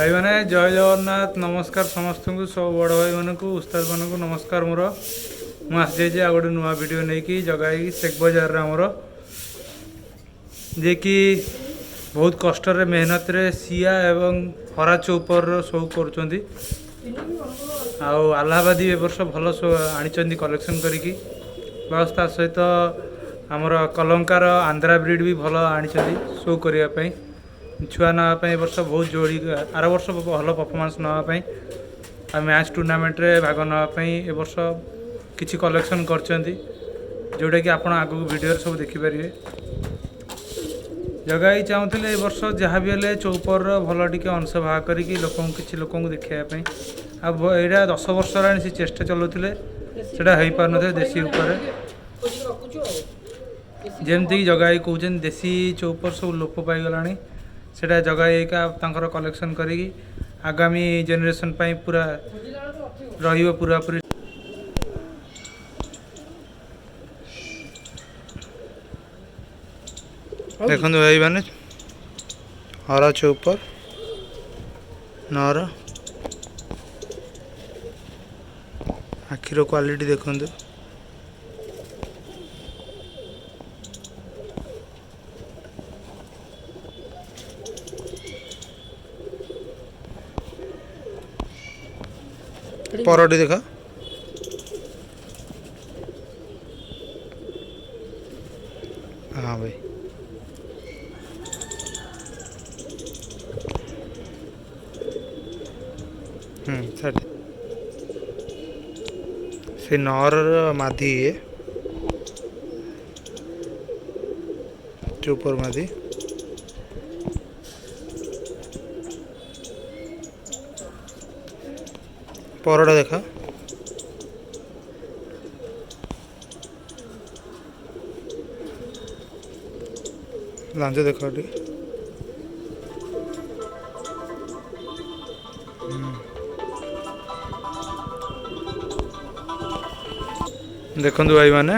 भाई मैंने जय जगन्नाथ नमस्कार समस्त को सब बड़ भाई मान को उस्ताद मान को नमस्कार मोर मुझे आ गोटे नुआ भिड नहीं कि जगह शेख बजार आमर जे कि बहुत कष्ट मेहनत रे सिया एवं हरा चौपर शो कर आलाहाबादी ए वर्ष भल आनी कलेक्शन करिकी प्लस ता सहित आमर कलंकार आंध्रा ब्रिड भी भल आनी शो करने छुआ नापी वर्ष बहुत जोड़ी आर वर्ष भल परफॉर्मेंस नापी आ मैच टूर्नामेंट रे भाग नापी ए वर्ष किसी कलेक्शन कर जोटा कि आपण आगु वीडियो सब देखिपारे जगह ही चाहूँगे ए वर्ष जहाँ भी हेल्ले चौपर भल टी अंश भाग करी लोक किसी लोक देखापी यहाँ 10 वर्ष से चेष्टा चलाते से हो पार न देशी उपर जमती जगह कहते देशी चौपर सब लोप पाईगला सेटा जगह का कलेक्शन करी आगामी जेनेरेशन पूरा रही पूरा पूरी देखो भाई मैंने हरा चौपर नर आखिर क्वालिटी देखो परटी देखा हाँ भाई से नर माधी ये चौपर माधी परटा देखा लांज देखा देखु भाई मैंने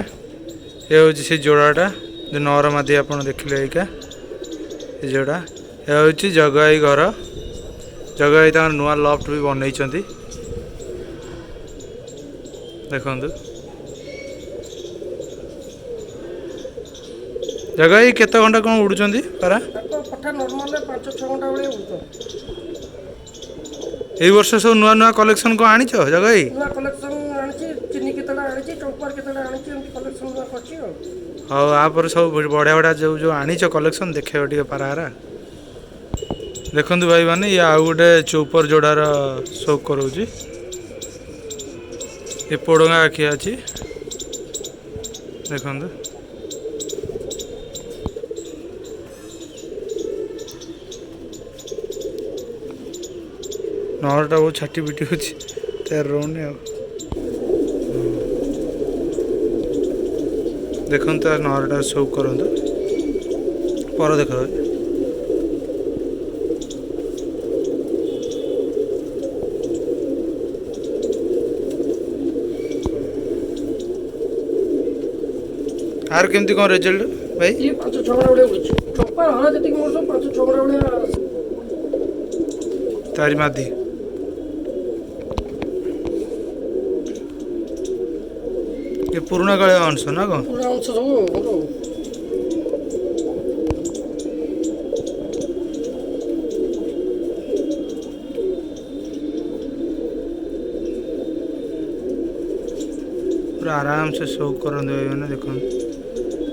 ये हूँ से जोड़ाटा जो नर मादी आप देखिले एका जोड़ा ये हूँ जगाई घर जगाई नुआ लफ्ट भी बनई देखु जगह केते घंटा कौन उड़ुचंदी पारा ए वर्ष सब नुआ नुआ कलेक्शन को आनी जगह हाँ आप सब बढ़िया बढ़िया जो जो आनी कलेक्शन देखे टे पारा देखु भाई मैंने ये आउ गोटे चौपर जोड़ार शो करोची ये पोड़ंगा आखि अच्छी देखु नरटा बहुत छाटी पिटी हो रोने देखो तार नरटा शो करूँ पर देख आर केमती कौन रिजल्ट भाई ये 5-6 घंटा चौपर हरा जति मोर सब 5-6 घंटा तारी मादी ये पुराना काले अंश ना कौन पूरा अंश सब पूरा आराम से शो कर देखो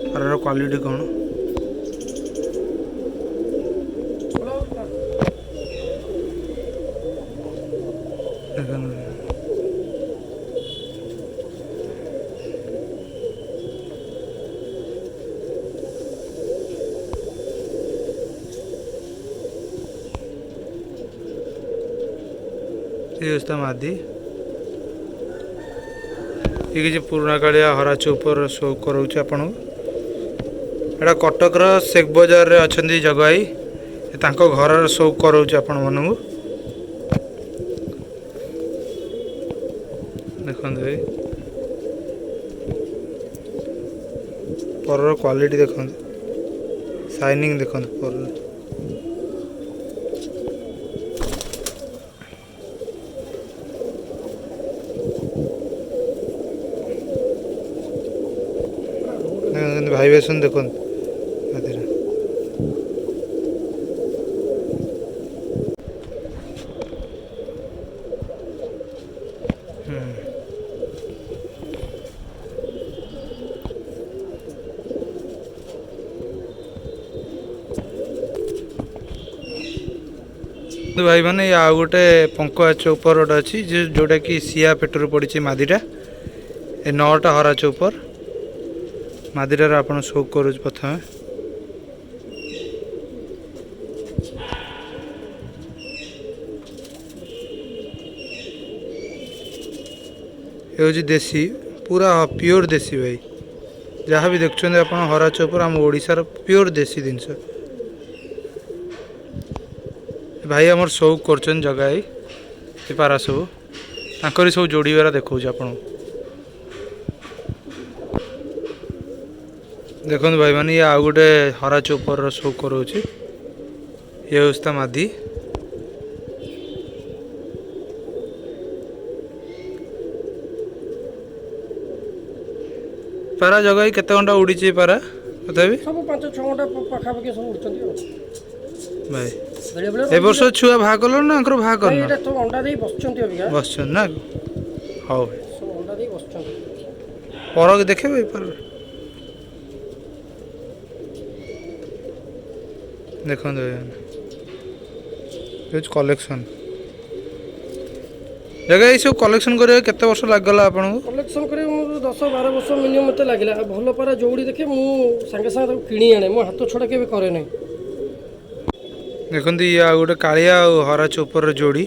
और क्वालिटी कौन ये मादी ये किसी पुराना कालिया हरा चौपर शो करोचे आपण एटा कटकर शेख बजार रे अछंदी जगाई तांको घर शो करोचे आपण मानू देखो भाई पर क्वालिटी देखो शाइनिंग देखो पर କିନ୍ତୁ ଭାଇବ୍ରେସନ୍ ଦେଖନ୍ତୁ ମାଦିର। भाई मैंने आउ गोटे पंकुआ चौपर गोटे अच्छी जोटा कि सिया पेटर पड़ी मादिटा ए 9टा हरा चौपर मादिटार आप शो करुच प्रथम ये हूँ देसी पूरा प्योर देसी भाई जहाँ भी देखुं आप हरा चौपर आम ओडिशार प्योर देसी जिनस भाई आमर शौक कर जगाई पारा सब तांकरी सब जोड़ीबार देखा आप देखो भाई मैंने ये आउ गोटे हरा चौपर शो करोची ये हूँ मादी पारा जगाई केते घंटा उड़ी पारा तथापि सब 5-6 घंटा पाखापाखि सब उड़छन्ती भाई बेले बेले ए वर्ष छुआ भाग कल ना भाग कर एटा तो अंडा देई बसछन्ती अबिका बस ना हाँ सब अंडा देई बसछन्ती पर देखे भाई पर देखो कलेक्शन जगह ये सब कलेक्शन करें केते वर्ष लागला आपन को कलेक्शन करे मोर 10-12 वर्ष मिनिमम मते लागिला भल पारा जोड़ी देखे मु संगे संगे किणी आने मो हाथ छोड़ा केबे करे नै देखो ये आ गोटे कालिया और हरा चौपर जोड़ी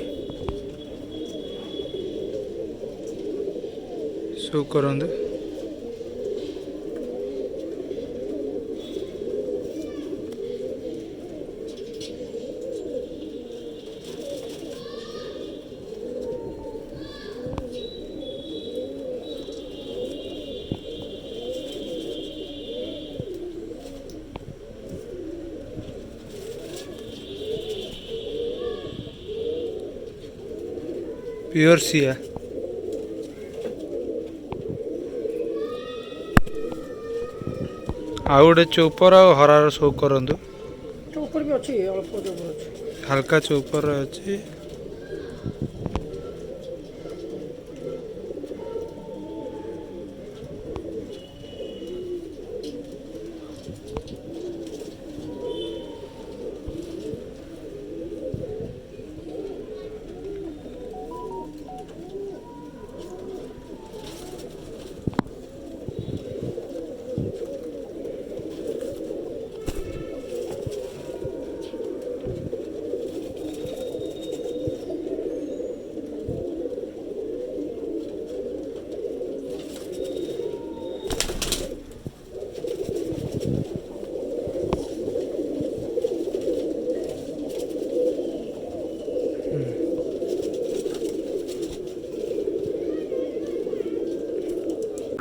शो करंदे प्योर सिया आउ गोटे चौपर आ हरार शो करंतु चौपर भी अछि अल्प चौपर अछि हल्का चौपर अच्छी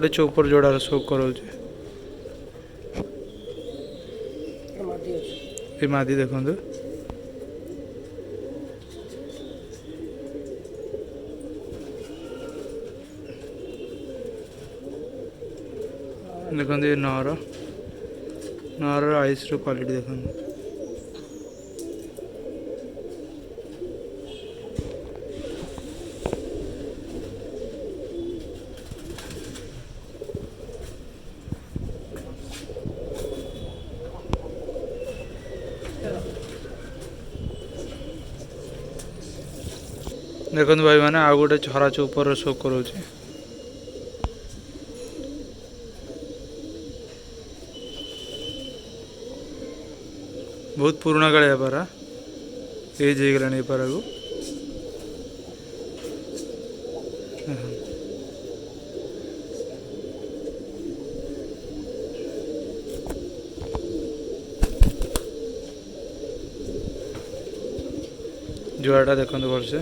गोटे चौपर जोड़ा शो करोचे मादी अछि ये मादी देखो देखो ये नर नर आइस क्वालिटी देखो देखो भाई मैंने आउ गोटे हरा चौपर शो करोचे बहुत पुराना कालिया पारा एज हो गलानी पारा को जोड़ा देखो भलसे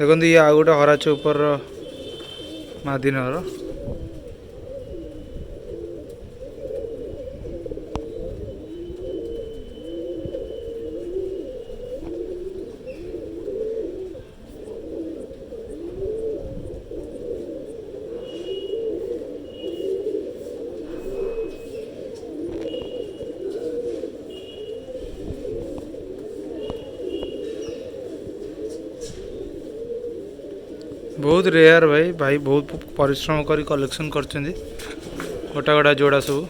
देखो ये आ गोटे हरा चौपर मादिनर बहुत रेयर भाई भाई बहुत परिश्रम करी कलेक्शन करछंदी गोटा गोटा जोड़ा सब।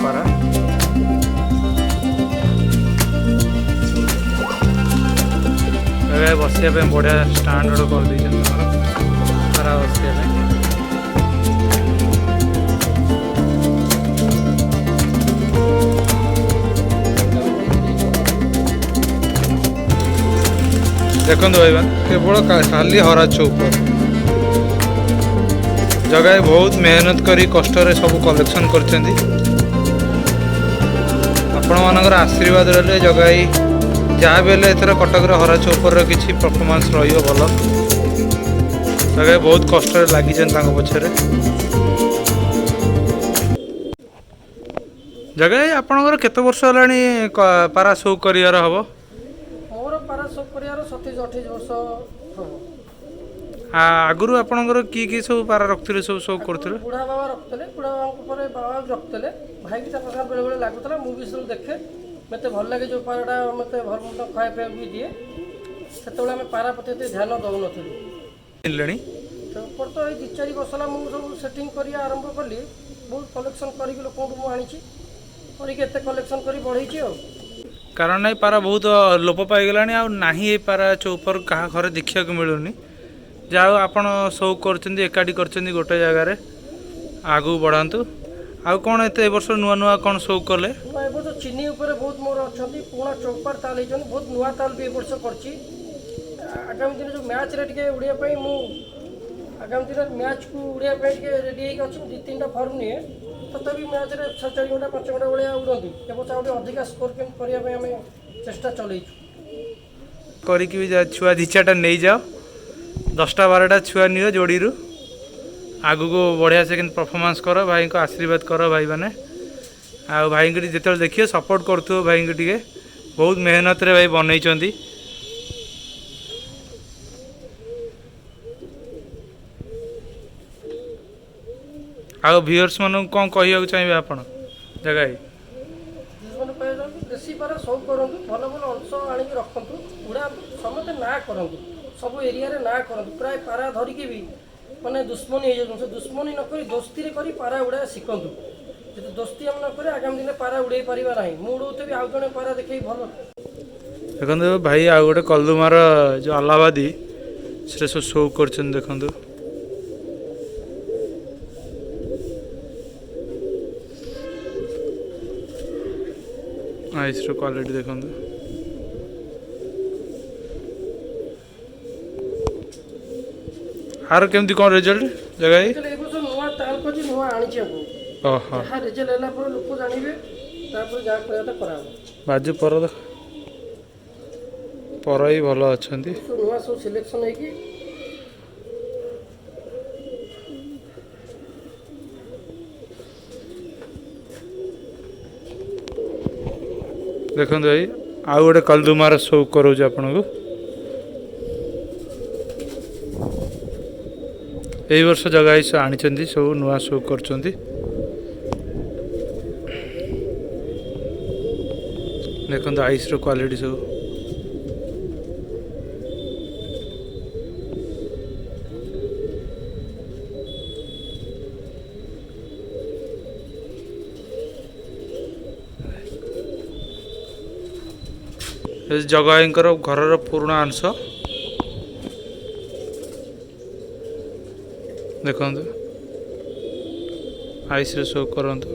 पारा बसिया बढ़िया स्टाण्ड कर पारा बसिया देखो भाई केवल खाली हरा चौक जगह बहुत मेहनत करी कष्ट सब कलेक्शन करछंदी आपण मानकर आशीर्वाद रहे जगह जहाँ भी एथर कटक हरा चौपर किसी परफॉर्मेंस रही भल जगह बहुत कष्ट लगी पछरे जगह आपणकर केते वर्ष होलानी पारा शो करियर हम मोर पारा शो करियर 27-28 वर्ष हम आगुरी आपणकर की सब पारा रखते सब शो करते बुढ़ा बाबा रखते बुढ़ा बाबा बाबा भी रखते भाई भी बेले बेले लगुला मुझे सब देखे मत भल लगे जो पाराटा मत भल खाया पीया भी दिए से पारा प्रति ध्यान दौन तो ये 2-4 वर्ष है मुझे सब सेटिंग कर आरंभ कली बहुत कलेक्शन कर मुझे कलेक्शन कर बढ़े कारण नहीं पारा बहुत लोप पाईगला नहीं पारा चौपर क्या घर देखा मिलूनी जहाँ आपण शो कर एकाठी कर गोटे जगार आगू बढ़ातु आउ कौन एत वर्ष नुआ नुआ कौन शो कले चीनी उपर बहुत मोर अच्छा पुणा चौपार ताल होती बहुत नुआ ताल भी वर्ष कर आगामी दिन जो मैच रे उड़ाई मु आगामी दिन मैच को उड़ाई रेडी अच्छी 2-3टा फर्म निए तथापि मैच रे 4 घंटा 5 घंटा भाया उड़ती ए अधिका स्कोर केम करने आम चेष्टा चलू करी छुआ 2-4टा नहीं जाओ 10-12टा छुआ नियो जोड़ी रू आगू को बढ़िया से परफॉर्मेंस कर भाई को आशीर्वाद कर भाई मैंने आ भाई को जिते देखिए सपोर्ट कर भाई को टे बहुत मेहनत रे भाई बनई आ व्यूअर्स मान कौन कह चाहिए आप जगह देशी पारा सब करूँ भल भल अंश आनी रखु उड़ा समस्त ना करूँ सब एरिया ना करूँ प्राय पारा धरिकी भी माने दुश्मनी हो जाए दुश्मनी नक दोस्ती कर पारा उड़ा शिखु ଯଦି ଦୋସ୍ତି ଆମେ ନ କରେ ଆଗାମୀ ଦିନରେ ପାରା ଉଡ଼େଇ ପାରିବା ନାହିଁ। ମୁଁ ଉଡ଼ଉଥିବି ଆଉ ଜଣେ ପାରା ଦେଖେଇ ଭଲ। ଦେଖନ୍ତୁ ଭାଇ ଆଉ ଗୋଟେ କଲଦୁମାର ଯେଉଁ ଆଲାହାବାଦୀ ସେଟା ସବୁ ଶୋ କରୁଛନ୍ତି ଦେଖନ୍ତୁ। ଆଇସ୍ର କ୍ୱାଲିଟି ଦେଖନ୍ତୁ। ଆର କେମିତି କ'ଣ ରେଜଲ୍ଟ ଜାଗା ଏ ବର୍ଷ ନୂଆ ତାଲ କରିଛି, ନୂଆ ଆଣିଛି ଆକୁ। ଓହୋ ଯାହା ରେଜଲ୍ଟ ହେଲା ପରେ ଲୋକ ଜାଣିବେ, ତାପରେ ଯାହା କରିବା କଥା କରାହବ। ବାଜୁ ପର ପର ବି ଭଲ ଅଛନ୍ତି। ସବୁ ନୂଆ ସବୁ ସିଲେକ୍ସନ ହେଇକି ଦେଖନ୍ତୁ ଭାଇ ଆଉ ଗୋଟେ କଲଦୁମାର ଶୋ କରୁଛି ଆପଣଙ୍କୁ। ଏଇ ବର୍ଷ ଜାଗା ଭାଇ ଆଣିଛନ୍ତି ସବୁ ନୂଆ ଶୋ କରୁଛନ୍ତି। ଦେଖନ୍ତୁ ଆଇସ୍ର କ୍ୱାଲିଟି ସବୁ। ଜଗା ଭାଇଙ୍କର ଘରର ପୁରୁଣା ଅଂଶ ଦେଖନ୍ତୁ ଆଇସ୍ରେ ଶୋ କରନ୍ତୁ।